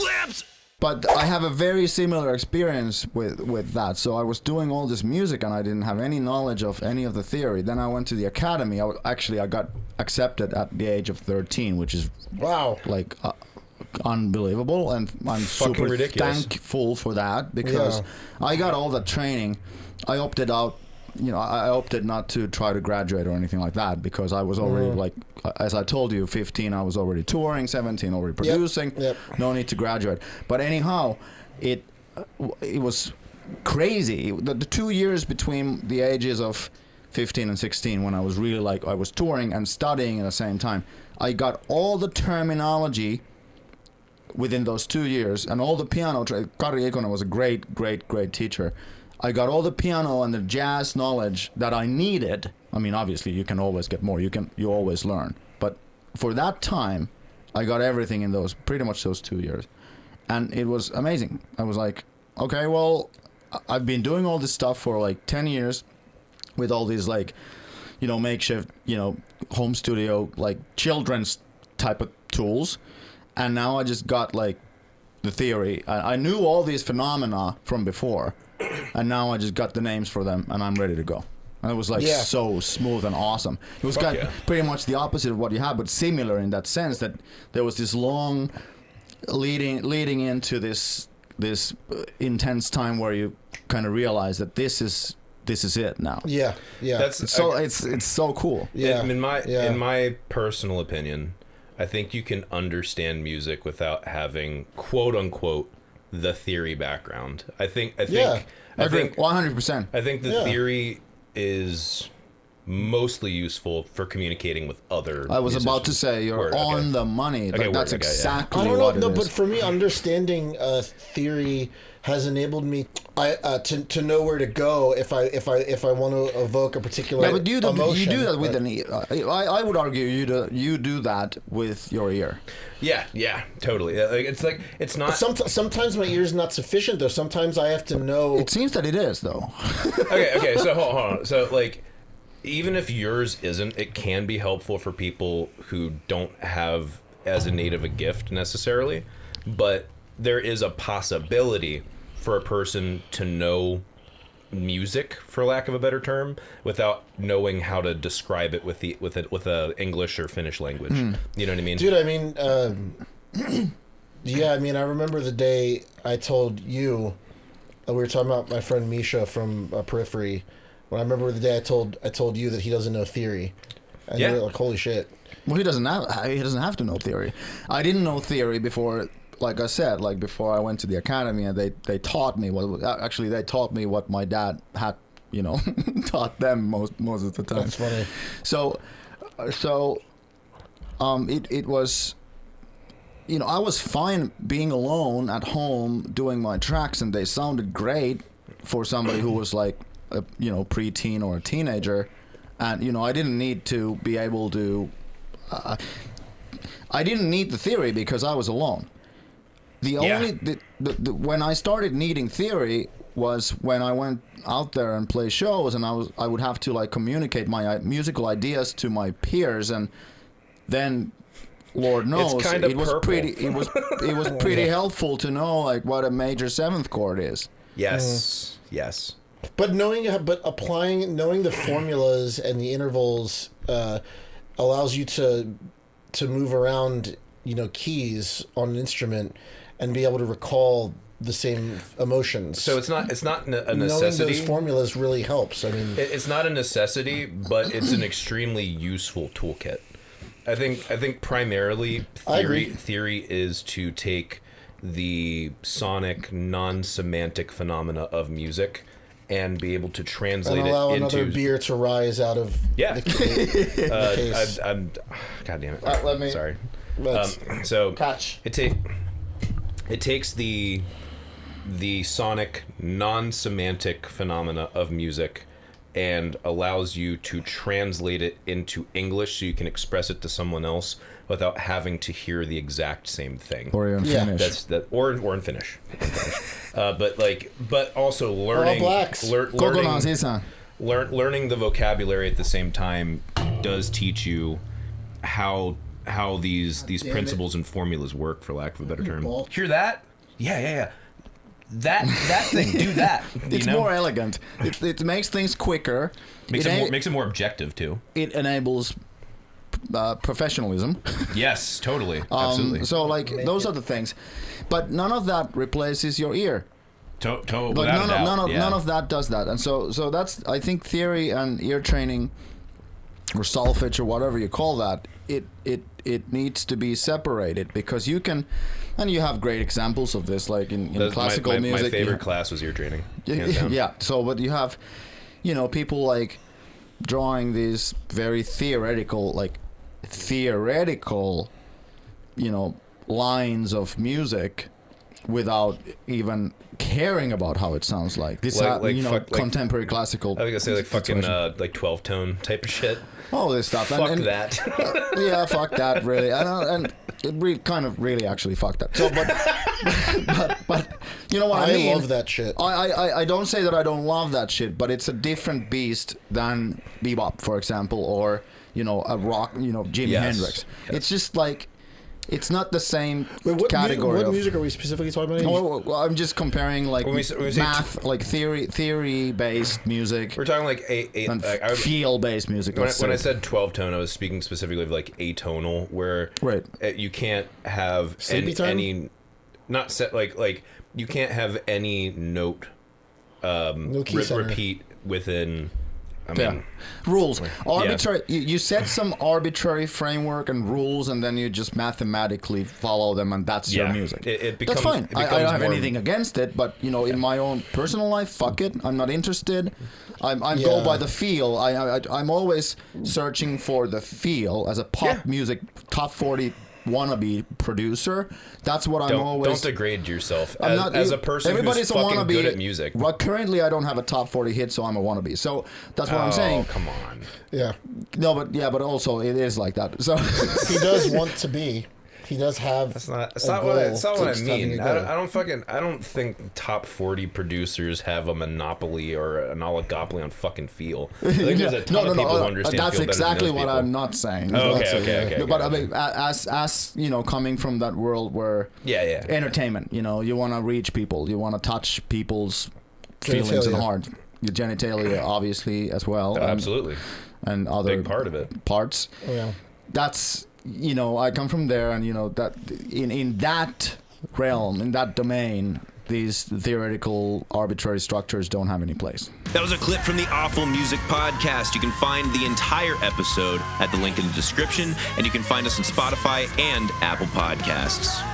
flips. But I have a very similar experience with that. So I was doing all this music and I didn't have any knowledge of any of the theory. Then I went to the academy. I got accepted at the age of 13, which is Wow. like unbelievable, and I'm Fucking super ridiculous. thankful for that because I got all the training. I opted out. I opted not to try to graduate or anything like that because I was already like, as I told you, 15, I was already touring, 17, already producing. Yep. No need to graduate. But anyhow, it was crazy. The 2 years between the ages of 15 and 16 when I was really like, I was touring and studying at the same time. I got all the terminology within those 2 years and all the piano. Kari Ikonen was a great teacher. I got all the piano and the jazz knowledge that I needed. I mean, obviously, you can always get more. You always learn. But for that time, I got everything in pretty much those 2 years. And it was amazing. I was like, okay, well, I've been doing all this stuff for like 10 years with all these like, makeshift, home studio, like children's type of tools. And now I just got like the theory. I knew all these phenomena from before. And now I just got the names for them, and I'm ready to go. And it was like so smooth and awesome. It was pretty much the opposite of what you had, but similar in that sense that there was this long leading into this intense time where you kind of realize that this is it now. Yeah. It's so cool. Yeah. In my personal opinion, I think you can understand music without having quote unquote the theory background. I think 100%. I think the theory is mostly useful for communicating with other I was musicians. about to say you're on the money. That's exactly I don't what know, it is. but for me, understanding theory has enabled me to know where to go if I want to evoke a particular emotion. You do that with an ear. I would argue you do that with your ear. Yeah, totally. It's not. Sometimes my ear's not sufficient though. Sometimes I have to know. It seems that it is though. Okay. So hold on. So like, even if yours isn't, it can be helpful for people who don't have as innate of a gift necessarily, but there is a possibility for a person to know music, for lack of a better term, without knowing how to describe it with a English or Finnish language. You know what I mean? Dude, I mean, I remember the day I told you, we were talking about my friend Misha from Periphery. When I remember the day I told you that he doesn't know theory, and you were like, holy shit. Well, he doesn't have to know theory. I didn't know theory before. Like I said, before I went to the academy, and they taught me what my dad had, taught them most of the time. That's funny. So, it was, I was fine being alone at home doing my tracks, and they sounded great for somebody who was like, a preteen or a teenager, and I didn't need to be able to. I didn't need the theory because I was alone. When I started needing theory was when I went out there and play shows, and I would have to like communicate my musical ideas to my peers, and then Lord knows it was pretty helpful to know like what a major seventh chord is. Yes. But knowing the formulas and the intervals allows you to move around, keys on an instrument and be able to recall the same emotions. So it's not a necessity. Knowing those formulas really helps. I mean, it's not a necessity, but it's an extremely useful toolkit. I think primarily theory is to take the sonic, non-semantic phenomena of music and be able to translate and allow it into another beer to rise out of the case. God damn it. Let me. Sorry. So catch. It takes the sonic, non-semantic phenomena of music and allows you to translate it into English so you can express it to someone else without having to hear the exact same thing. Or in Finnish. Or in Finnish. But also learning learning the vocabulary at the same time does teach you how how these principles and formulas work, for lack of a better term. Hear that? Yeah. That thing, do that. It's more elegant. It makes things quicker. Makes it more objective too. It enables professionalism. Yes, totally, absolutely. So like those are the things, but none of that replaces your ear. But none of that does that, and so that's, I think, theory and ear training, or solfege, or whatever you call that. It needs to be separated, because you can, and you have great examples of this, like in classical music. My favorite class was ear training. Hands down. Yeah. So, but you have, people like drawing these very theoretical, lines of music without even caring about how it sounds like. This, contemporary classical. I was gonna say like fucking 12-tone type of shit. All this stuff. Fuck that. Yeah, fuck that. Really, and it really actually fuck that. So, but you know what I mean? I love that shit. I don't say that I don't love that shit, but it's a different beast than bebop, for example, or a rock, Jimi Hendrix. Yes. It's just like, it's not the same category. What music are we specifically talking about? Well, I'm just comparing when we say math, like theory-based music. We're talking like feel-based music. When I said 12-tone, I was speaking specifically of like atonal, where you can't have any not set like you can't have any note repeat within. Rules. Arbitrary. You set some arbitrary framework and rules, and then you just mathematically follow them, and that's your music. That's fine. I don't have anything against it, but in my own personal life, fuck it. I'm not interested. I go by the feel. I'm always searching for the feel as a pop music top 40 wannabe producer. That's what I'm always. Don't degrade yourself as a person who's fucking good at music. Well, currently, I don't have a top 40 hit, so I'm a wannabe. So that's what I'm saying. Oh, come on. Yeah. No, but also it is like that. So he does want to be. He does have. That's not what I mean. I don't think top 40 producers have a monopoly or an oligopoly on fucking feel. I think there's a ton of people who understand. That's feel exactly what I'm not saying. Okay. But I mean, as coming from that world where entertainment, you want to reach people, you want to touch people's feelings and heart, your genitalia obviously as well. Absolutely. And other big part of it. Parts. Oh, yeah. That's. I come from there, and that in that realm, in that domain, these theoretical arbitrary structures don't have any place. That was a clip from the Awful Music Podcast. You can find the entire episode at the link in the description, and you can find us on Spotify and Apple Podcasts.